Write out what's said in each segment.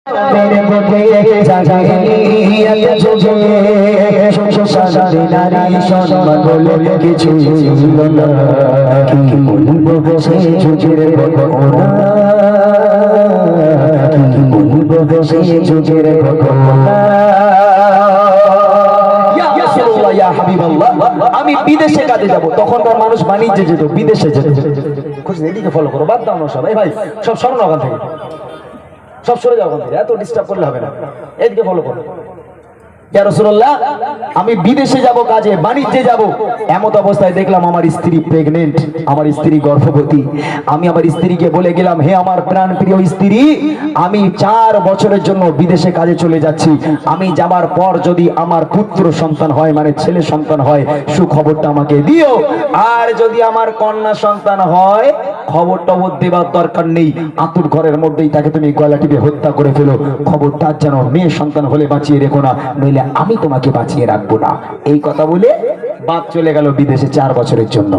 मेरे बुके জাহিলিয়াত যুগে সংসারে নারী সম্মান বলে কিছু ছিল না, কি বলবো সেই যুগের ঘটনা, কি বলবো সেই যুগের ঘটনা। আমি বিদেশে কাজে যাব, তখনকার মানুষ বাণিজ্যে যেত, বিদেশে যেত। এদিকে ফলো করো, বাদ দাও না সবাই, ভাই সব সরো না ওখান থেকে, সব সরে যাও ওখান থেকে, এত ডিস্টার্ব করলে হবে না, এদিকে ফলো করো। ইয়া রাসূলুল্লাহ, আমি বিদেশে যাব, কাজে বাণিজ্যে যাব, এমত অবস্থায় দেখলাম আমার স্ত্রী প্রেগনেন্ট, আমার স্ত্রী গর্ভবতী। আমি আমার স্ত্রীকে বলে গেলাম, হে আমার প্রাণ প্রিয় স্ত্রী, আমি 4 বছরের জন্য বিদেশে কাজে চলে যাচ্ছি। আমি যাবার পর যদি আমার পুত্র সন্তান হয়, মানে ছেলে সন্তান হয়, সুখবরটা আমাকে দিও। আর যদি আমার কন্যা সন্তান হয়, খবরটা দেবার দরকার নেই, আতুর ঘরের মধ্যেই তাকে তুমি গলা টিপে হত্যা করে ফেলো। খবরটা যেন মেয়ে সন্তান হলে বাঁচিয়ে রেখো না, নইলে আমি তোমাকে বাঁচিয়ে রাখবো না। এই কথা বলে বাপ চলে গেল বিদেশে 4 বছরের জন্য।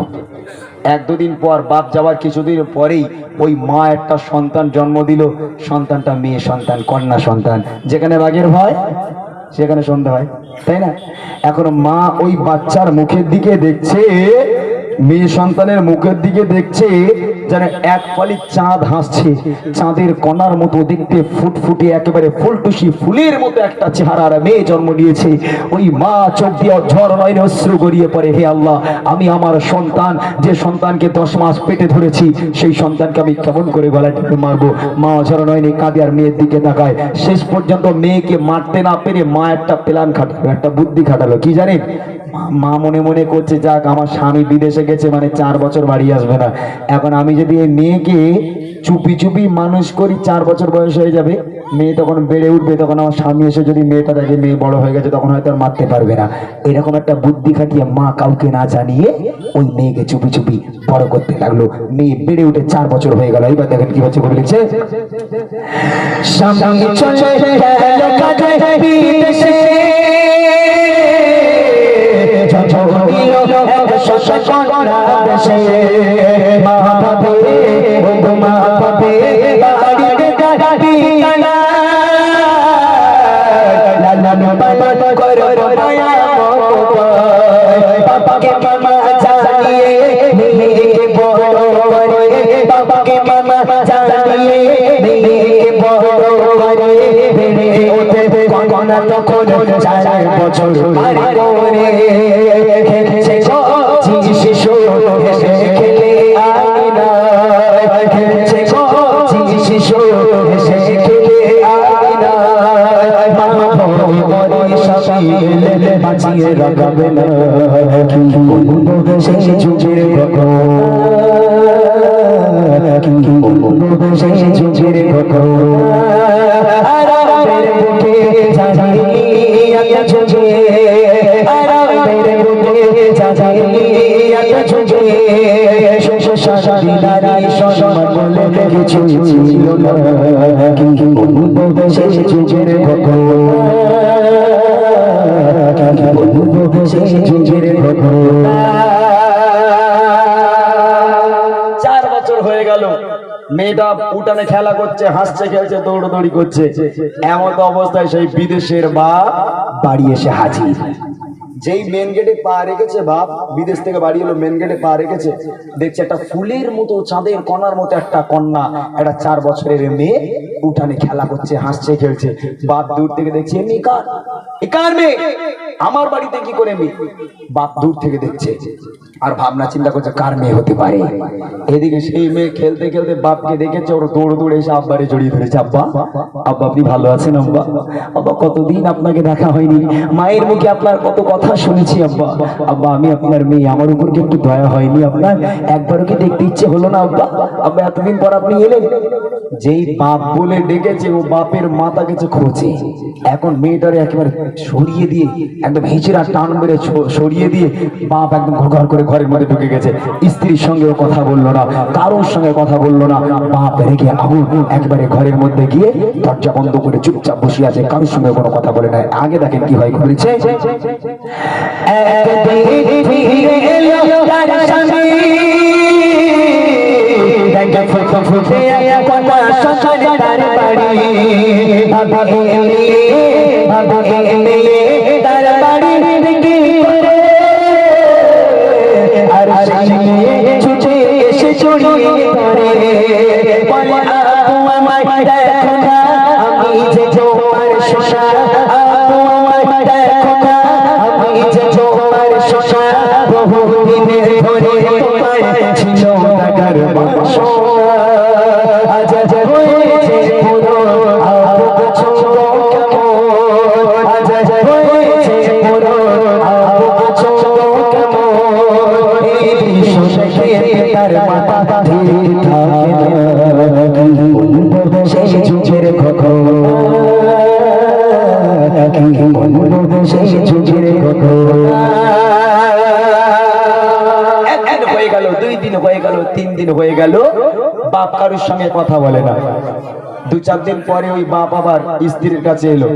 1-2 দিন পর, বাপ যাওয়ার কিছুদিন পরেই ওই মা একটা সন্তান জন্ম দিল। সন্তানটা মেয়ে সন্তান, কন্যা সন্তান। যেখানে বাঘের ভয় সেখানে সন্ধ্যা হয়, তাই না? এখন মা ওই বাচ্চার মুখের দিকে দেখছে, মেয়ে সন্তানের মুখের দিকে দেখছে, যেন এক ফালি চাঁদ হাসছে, চাঁদের কণার মতো দেখতে, ফুটফুটে একেবারে ফুলটুসি ফুলের মতো একটা চেহারার মেয়ে জন্ম নিয়েছে। ওই মা চোখ দিয়ে ঝড় নয়নে অশ্রু গড়িয়ে পড়ে, হে আল্লাহ, আমি আমার সন্তান, যে সন্তানকে 10 মাস পেটে ধরেছি, সেই সন্তানকে আমি কেমন করে গলা টিপে মারবো? মা ঝড় নয়নে কাঁদে আর মেয়ের দিকে তাকায়। শেষ পর্যন্ত মেয়েকে মারতে না পেরে মা একটা প্ল্যান খাটালো, একটা বুদ্ধি খাটালো। কি জানেন? মা মনে মনে করছে, যাক আমার স্বামী বিদেশে গেছে, মানে 4 বছর বাড়ি আসবে না। এখন আমি যদি এই মেয়েকে চুপি চুপি মানুষ করি, 4 বছর বয়স হয়ে যাবে, মেয়ে তখন বেড়ে উঠবে, তখন আমার স্বামী এসে যদি মেয়েটা দেখে মেয়ে বড় হয়ে গেছে, তখন হয়তো আর মারতে পারবে না। এরকম একটা বুদ্ধি খাটিয়ে মা কাউকে না জানিয়ে ওই মেয়েকে চুপি চুপি বড় করতে লাগলো। মেয়ে বেড়ে উঠে 4 বছর হয়ে গেল। এইবার দেখেন কি হচ্ছে, কবি লিখছে, সামনে চলে গেল কাজে বিদেশে, বাঁচিয়ে রাখবে না, কি বলবো সেই যুগের ঘটনা, কি বলবো সেই যুগের ঘটনা। আরামের বুকে জাহিলিয়াত যুগে, আরামের বুকে জাহিলিয়াত যুগে সংসারে নারী সম্মান বলে কিছু ছিল না, কি বলবো সেই যুগের ঘটনা, কি বলবো সেই যুগের ঘটনা। 4 বছর হয়ে গেল, মেয়েটা উঠানে খেলা করছে, হাসছে, খেলছে, দৌড়দৌড়ি করছে। এমন অবস্থায় সেই বিদেশের বাপ বাড়ি এসে হাজির। যেই মেন গেটে পা রেখেছে, বাপ বিদেশ থেকে বাড়ি এলো, মেন গেটে পা রেখেছে, দেখছে একটা ফুলের মতো, চাঁদের কণার মতো একটা কন্যা, একটা 4 বছরের মেয়ে উঠানে খেলা করছে, হাসছে, খেলছে। বাপ দূর থেকে দেখছে, এমনি কার মেয়ে, আমার বাড়িতে কি করে মেয়ে? বাপ দূর থেকে দেখছে আর ভাবনা চিন্তা করছে, কার মেয়ে হতে পারে। এদিকে সেই মেয়ে খেলতে খেলতে বাপকে দেখেছে, ওর দৌড়ে এসে আব্বারে জড়িয়ে ধরেছে। আব্বা, আব্বা আপনি ভালো আছেন? আব্বা, আব্বা কতদিন আপনাকে দেখা হয়নি, মায়ের মুখে আপনার কত কথা শুনেছি। আব্বা, আব্বা আমি আপনার মেয়ে, আমার উপর কি একটু দয়া হয়নি আপনার? একবারও কি দেখতে ইচ্ছে হলো না? আব্বা, আব্বা এতদিন পর আপনি এলেন। যেই বাপ বলে ডেকেছে, ও বাপের মাথা গেছে খোঁচে। এখন মেয়েটারে একেবারে সরিয়ে দিয়ে, একদম হিচড়া টান মেরে সরিয়ে দিয়ে বাপ একদম ঘর করে ঘরের মধ্যে ঢুকে গেছে। স্ত্রীর সঙ্গেও কথা বললো না, কারোর সঙ্গে কথা বললো না। বাপ রেগে আগুন, একবারে ঘরের মধ্যে গিয়ে দরজা বন্ধ করে চুপচাপ বসে আছে, কারোর সঙ্গে কোনো কথা বলে না। আগে দেখেন কি হয়, বলেছে, ফুটে তার বাড়ি থেকে আর সামনে ছুটে এসে জড়িয়ে ধরে বলে আপু আমায় দেখো না আমি যে তোমার শোষা আপু আমায় দেখো না আমি যে তোমার শোষা বহুদিনের ধরে তোমায় ছিল টাকার বাসা আজ আজ হয়েছে পুরো আপু ছোট কেমন আজ আজ হয়েছে পুরো আপু ছোট কেমন এই বিশ্ব দেখে তার মাথা ধীর থাকে না সেই যুগের খোকন সেই যুগের খোকন একদিন হয়ে গেল, 2 দিন হয়ে গেল, 3 দিন হয়ে গেল, বাপ কারোর সঙ্গে কথা বলে না। 2-4 দিন পরে ওই বাপ আবার স্ত্রীর কাছে এলো,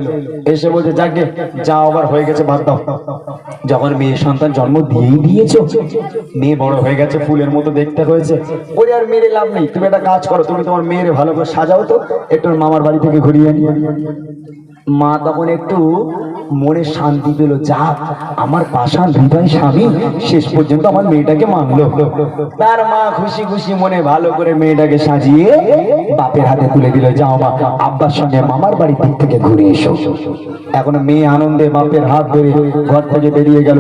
এসে বলছে যাকে যা আবার হয়ে গেছে বাদ দাও। যখন মেয়ে সন্তান জন্ম দিয়েই দিয়েছো, মেয়ে বড় হয়ে গেছে, ফুলের মতো দেখতে হয়েছে, ওরে আর মেরে লাভ নেই, তুমি একটা কাজ করো, তুমি তোমার মেয়ের ভালো করে সাজাও তো, একটু মামার বাড়ি থেকে ঘুরিয়ে নিয়ে। মা তখন একটু মনে শান্তি পেল, যা আমার পাষাণ হৃদয় স্বামী শেষ পর্যন্ত আমার মেয়েটাকে মানলো। তার মা খুশি খুশি মনে ভালো করে মেয়েটাকে সাজিয়ে বাপের হাতে তুলে দিল, যাও মা আব্বার সঙ্গে মামার বাড়ির দিক থেকে ঘুরে এসো। এখন মেয়ে আনন্দে বাপের হাত ধরে ঘর থেকে বেরিয়ে গেল,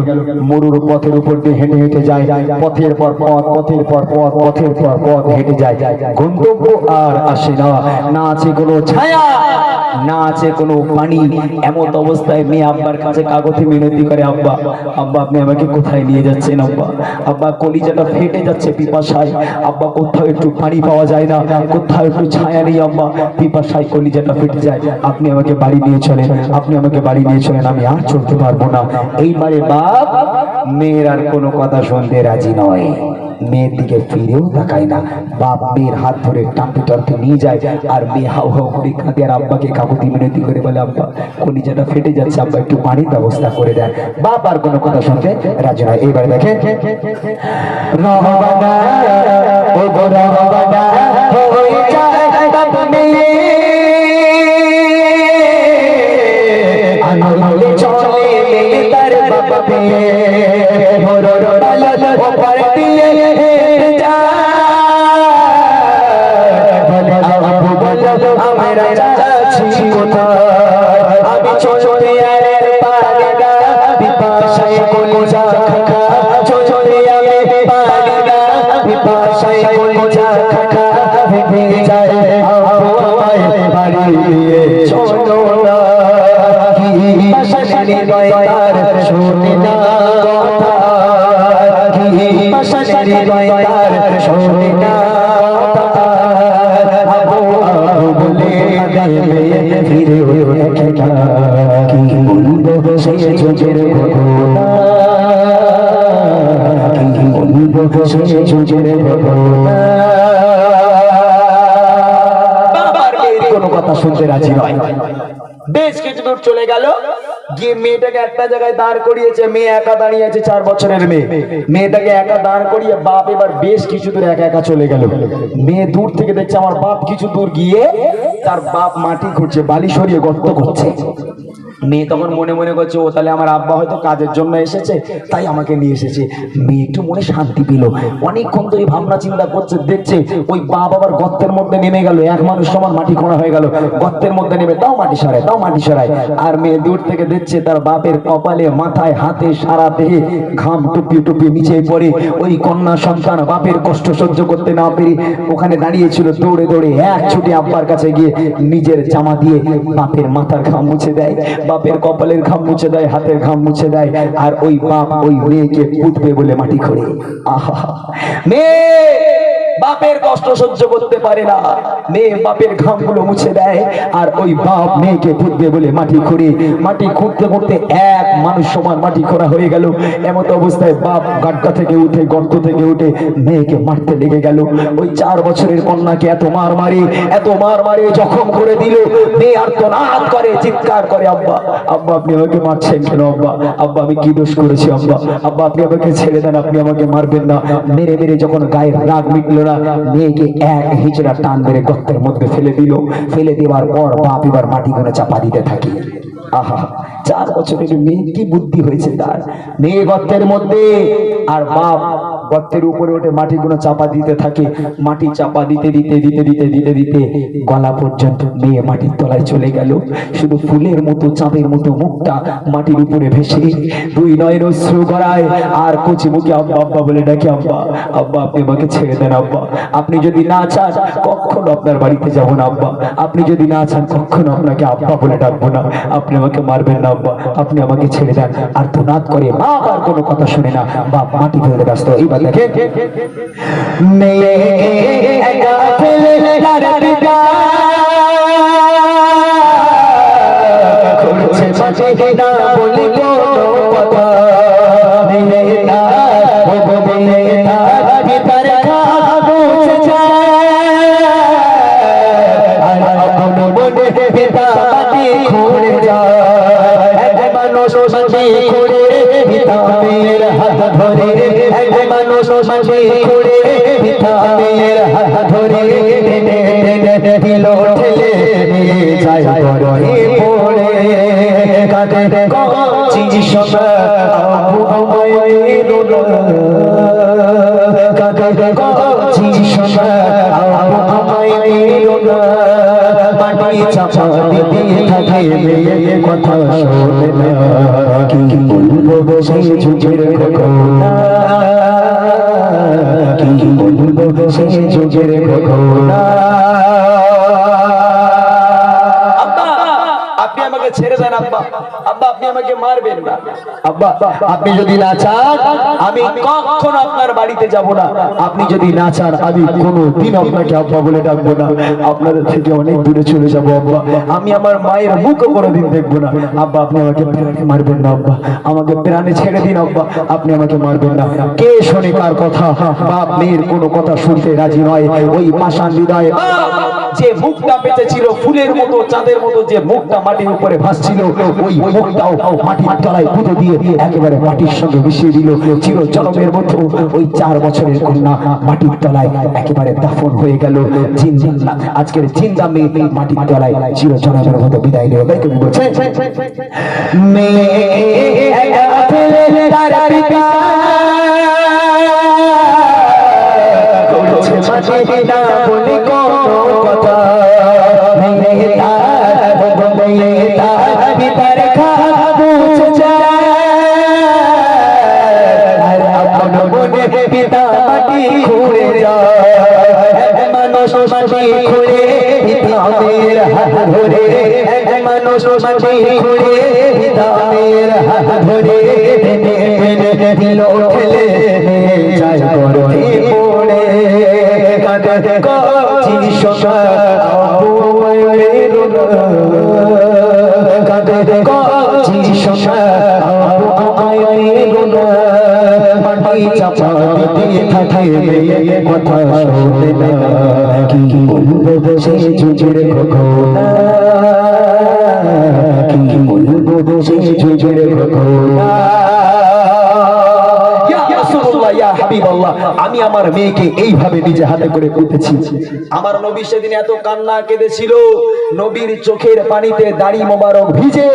মরুর পথের উপর দিয়ে হেঁটে হেঁটে যায়, পথের পর পথ, পথের পর পথ, পথের পর পথ হেঁটে যায়, গন্তব্য আর আসে না, না আছে কোনো ছায়া, না আছে কোনো পানি। এমন অবস্থায় মেয়ে আব্বার কাছে কাগজে মিনতি করে, আব্বা আব্বা আপনি আমাকে কোথায় নিয়ে যাচ্ছেন আব্বা, আব্বা কলিজাটা ফেটে যাচ্ছে পিপাসায়, আব্বা কোথাও একটু পানি পাওয়া যায় না, কোথাও একটু ছায়া নেই আব্বা, পিপাসায় কলিজাটা ফেটে যায়, আপনি আমাকে বাড়ি নিয়ে চলেন, আপনি আমাকে বাড়ি নিয়ে চলেন, আমি আর চলতে পারবো না। এইবারে বাপ মেয়ের আর কোনো কথা শুনতে রাজি নয়, মেয়ের দিকে ফিরেও তাকায় না। বাপ মেয়ের হাত ধরে টানতে টানতে নিয়ে যায়, আর মেয়ে হাউ হাউ করে কাঁদে, আর আব্বাকে কাকুতি মিনতি করে বলে, আব্বা কলিজাটা ফেটে যাচ্ছে, আব্বা একটু পানির ব্যবস্থা করে দেন। বাপ আর কোনো কথা শুনতে রাজি নয়। এইবারে দেখেন, রহবানা ও গো রহবানা হয়ে যায় আপনি আনন্দে চলে তার বাবা পে মরর বালা ওপর দিয়ে আমরা যাচ্ছি কোথায়, আমি চলে আর পারি না পিপাসায় কলিজা খাখা, চলে আমি পারি না পিপাসায় কলিজা খাখা, ভেঙে যায় আপু আমায় বাড়ি নিয়ে চলো না, কি পাশানি নয় তার শোনে না কথা, কি পাশানি নয় তার শোনে না কথা, বলে ফিরে কি বলবো সেই যুগের ঘটনা, কি বলবো সেই যুগের ঘটনা। বাবার মেয়ের কোনো কথা শুনতে রাজি নয়। বেশ কিছু দূর চলে গেল, গিয়ে মেয়েটাকে একটা জায়গায় দাঁড় করিয়েছে, মেয়ে একা দাঁড়িয়ে আছে, 4 বছরের মেয়ে, মেয়েটাকে একা দাঁড় করিয়ে বাপ এবার বেশ কিছু দূর একা একা চলে গেল। মেয়ে দূর থেকে দেখছে আমার বাপ কিছু দূর গিয়ে তার বাপ মাটি খুঁড়ছে, বালি সরিয়ে গর্ত করছে। মেয়ে তখন মনে মনে করছে, ও তাহলে আমার আব্বা হয়তো কাজের জন্য এসেছে, তাই আমাকে নিয়ে এসেছে। মেয়ে একটু মনে শান্তি পেল, অনেকক্ষণ ধরে ভাবনা চিন্তা করছে, দেখছে ওই বাপ আবার গর্তের মধ্যে নেমে গেল, এক মানুষ সমান মাটি খোঁড়া হয়ে গেল, গর্তের মধ্যে নেমে তাও মাটি সরায়, তাও মাটি সরায়। আর মেয়ে দূর থেকে দেখছে তার বাপের কপালে, মাথায়, হাতে, সারা দেহে ঘাম টুপি টুপি নিচে পড়ে। ওই কন্যা সন্তান বাপের কষ্ট সহ্য করতে না পেরে ওখানে দাঁড়িয়েছিল, দৌড়ে দৌড়ে এক ছুটে আব্বার কাছে গিয়ে নিজের জামা দিয়ে বাপের মাথার ঘাম মুছে দেয়, বাপের কপালের ঘাম মুছে দেয়, হাতের ঘাম মুছে দেয়। আর ওই বাপ ওই মেয়েকে পুঁতবে বলে মাটি খোঁড়ে। আহা, মেয়ে বাপের কষ্ট সহ্য করতে পারে না, মেয়ে বাপের ঘামগুলো মুছে দেয়, আর ওই বাপ মেয়েকে পুঁতবে বলে মাটি খোঁড়ে। মাটি খুঁড়তে খুঁড়তে এক মানুষ সমান মাটি খোঁড়া হয়ে গেল। এমত অবস্থায় বাপ গাড্ডা থেকে উঠে, গর্ত থেকে উঠে মেয়েকে মারতে লেগে গেল। ওই 4 বছরের কন্যাকে এত মার মারে জখম করে দিল। মেয়ে আর্তনাদ করে, চিৎকার করে, আব্বা আব্বা আপনি আমাকে মারছেন কেন আব্বা, আব্বা আমি কি দোষ করেছি আব্বা, আব্বা আপনি আমাকে ছেড়ে দেন, আপনি আমাকে মারবেন না। মেরে মেরে যখন গায়ের রাগ মিটল না, না, মেয়েকে এক হিজড়া টান মেরে গর্তের মধ্যে ফেলে দিল। ফেলে দেওয়ার পর বাপ এবার মাটি করে চাপা দিতে থাকে। আহা, 4 বছরের মেয়ে, কি বুদ্ধি হয়েছে তার! মেয়ে গর্তের মধ্যে, আর বাপ গর্তের উপরে উঠে মাটিগুলো চাপা দিতে থাকে। মাটি চাপা দিতে দিতে দিতে দিতে দিতে দিতে গলা পর্যন্ত মেয়ে মাটির তলায় চলে গেল। শুধু ফুলের মতো, চাঁদের মতো মুখটা মাটির উপরে ভেসে, 2 নয়ন অশ্রু গড়ায়, আর কচি মুখে আব্বা আব্বা বলে ডাকে, আব্বা আব্বা আপনি আমাকে ছেড়ে দেন আব্বা, আপনি যদি না চান কখনো আপনার বাড়িতে যাব না আব্বা, আপনি যদি না চান কখনো আপনাকে আব্বা বলে ডাকবো না, আপনি আমাকে মারবেন না আব্বা, আপনি আমাকে ছেড়ে দেন। আর তো নাদ করে মা আর কোনো কথা শুনে না, বাপ মাটি ফেলতে ব্যস্ত। এইবার দেখেন, মেয়ে একা ফেলে তার পিতা করছে মাঝে না বলে কোনো কথা, মেয়ে তার পিতার কাছে যায়, আর আপন মনে পিতা মাটি খুঁড়ে যায়। মানুষ মাঝে খুঁড়ে পিতা মেয়ের হাত ধরে, মানুষ মাঝে খুঁড়ে পিতা মেয়ের হাত ধরে, দিল ঠেলে যায় ঘরে পড়ে, কাঁদে কচি সোনা আবু আমায় রোনা, কাঁদে কচি সোনা আবু আমায় রোনা, মাটি চাপা দিতে থাকে মেয়ে কথা শোনে না, কি বলবো সেই যুগের ঘটনা, কি বলবো সেই যুগের ঘটনা। আপনি আমাকে ছেড়ে দেন আব্বা, আব্বা আপনি আমাকে মারবেন না আব্বা, আপনি যদি না চান আমি কখনো আপনার বাড়িতে যাব না, আপনি যদি না চান আমি কোনোদিন আপনাকে আব্বা বলে ডাকবো না, আপনাদের থেকে অনেক দূরে চলে যাবো আব্বা, আমি আমার মায়ের মুখও কোনোদিন দেখবো না। আব্বা আপনি আমাকে প্রাণে মারবেন না আব্বা, আমাকে প্রাণে ছেড়ে দিন আব্বা, আপনি আমাকে মারবেন না। কে শোনে কার কথা? বাপ মেয়ের কোনো কথা শুনতে রাজি নয়। ওই পাষাণ হৃদয় যে মুখটা বেঁচে ছিল ফুলের মতো, চাঁদের মতো, যে মুখটা মাটির উপরে ভাসছিল, ওই মুখটাও মাটির তলায় পুঁতে দিয়ে একেবারে মাটির সঙ্গে মিশিয়ে দিল। চির জনমের মতো ওই 4 বছরের কন্যা মাটির তলায় একেবারে দাফন হয়ে গেল। জিন্দা আজকের জিন্দা মেয়ে মাটির তলায় চির জনমের মতো বিদায় নিল। তাই তুমি বলছে মেয়ে একা ফেলে তার পিতা করছে মাঝে না বলে কোনো কথা, মেয়ে তার পিতার কাছে যায়, আর আপন মনে পিতা মাটি খুঁড়ে যায়। মানুষ মাটি খুঁড়ে পিতা মেয়ের হাত ধরে, মানুষ মাটি খুঁড়ে পিতা মেয়ের হাত ধরে, দিল ঠেলে যায় ঘরে পড়ে, কাঁদে কচি সোনা আবু আমায় রোনা, কাঁদে কচি সোনা আবু আমায় রোনা, মাটি চাপা দিতে থাকে মেয়ে কথা শোনে না, কি বলবো সেই যুগের ঘটনা, কি বলবো সেই যুগের ঘটনা। আমি আমার মেয়েকে এইভাবে নিজে হাতে করে উঠেছি। আমার নবী সেদিন এত কান্না কেঁদেছিল, নবীর চোখের পানিতে দাড়ি মোবারক ভিজে,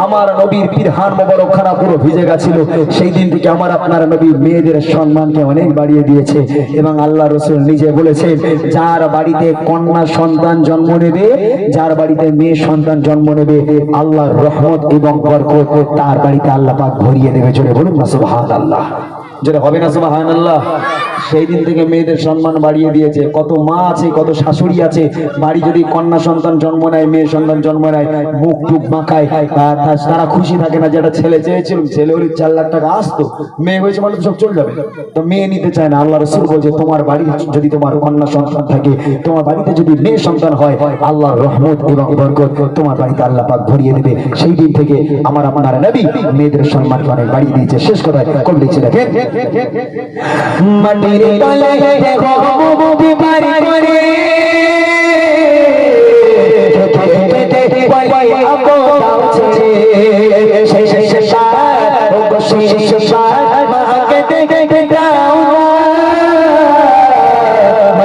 আমার নবীর পিরহান মোবারক খানা পুরো ভিজে গেছিল। সেই দিন থেকে আমার আপনার নবী মেয়েদের সম্মানকে অনেক বাড়িয়ে দিয়েছে, এবং আল্লাহ রাসূল নিজে বলেছেন, যার বাড়িতে কন্যা সন্তান জন্ম নেবে, যার বাড়িতে মেয়ে সন্তান জন্ম নেবে, আল্লাহর রহমত এবং বরকত তার বাড়িতে আল্লাহ পাক ভরিয়ে দেবে। জোরে বলুন না সুবহানাল্লাহ, যেটা হবে না সুবহানাল্লাহ। সেই দিন থেকে মেয়েদের সম্মান বাড়িয়ে দিয়েছে। কত মা আছে, কত শাশুড়ি আছে, বাড়ি যদি কন্যা সন্তান জন্ম নেয়, মেয়ে সন্তান জন্ম নেয়, মুখ টুক মাখায়, তারা খুশি থাকে না। যেটা ছেলে চেয়েছিল, ছেলে হলে 4 লাখ টাকা আসতো, মেয়ে হয়েছে মানে সব চলে যাবে, তো মেয়ে নিতে চায় না। আল্লাহ রাসূল বলছে, তোমার বাড়ি যদি তোমার কন্যা সন্তান থাকে, তোমার বাড়িতে যদি মেয়ে সন্তান হয়, আল্লাহর রহমত এবং বরকত তোমার বাড়িতে আল্লাহ পাক ভরিয়ে দেবে। সেই দিন থেকে আমার আপনার নবী মেয়েদের সম্মান অনেক বাড়িয়ে দিয়েছে। শেষ কথায় কোন দিচ্ছে দেখেন, মাটির তলে দেখো মুক্তি বাড়ি করে, বলে আবো দাও ছেড়ে, শেষ সার শেষ সার মাকে দেখে দাও না,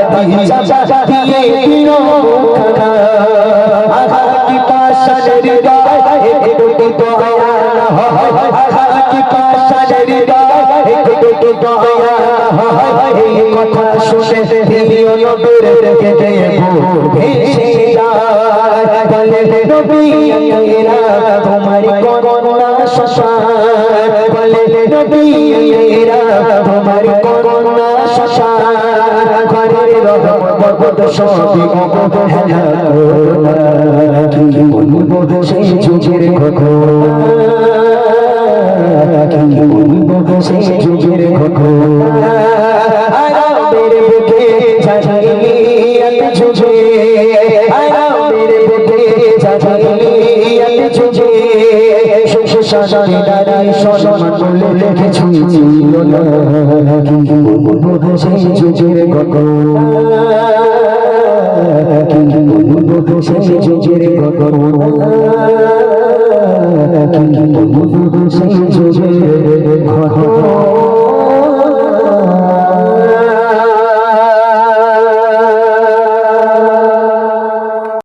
নবী এরা তোমার করুণা শ্মশান, বলে নবী এরা তোমার করুণা শ্মশান, ঘরের রহমত সবই অবহেলা করুণা, কি বলবো সেই যুগের ঘটনা, কি বলবো সেই যুগের ঘটনা, আরামের বুকে জাহিলিয়াত যুগে, আরামের বুকে জাহিলিয়াত যুগে, শাসনে নারী সম্মান বলে কিছু ছিল না, কি বলবো সেই যুগের ঘটনা, কি বলবো সেই যুগের ঘটনা, কি বলবো সেই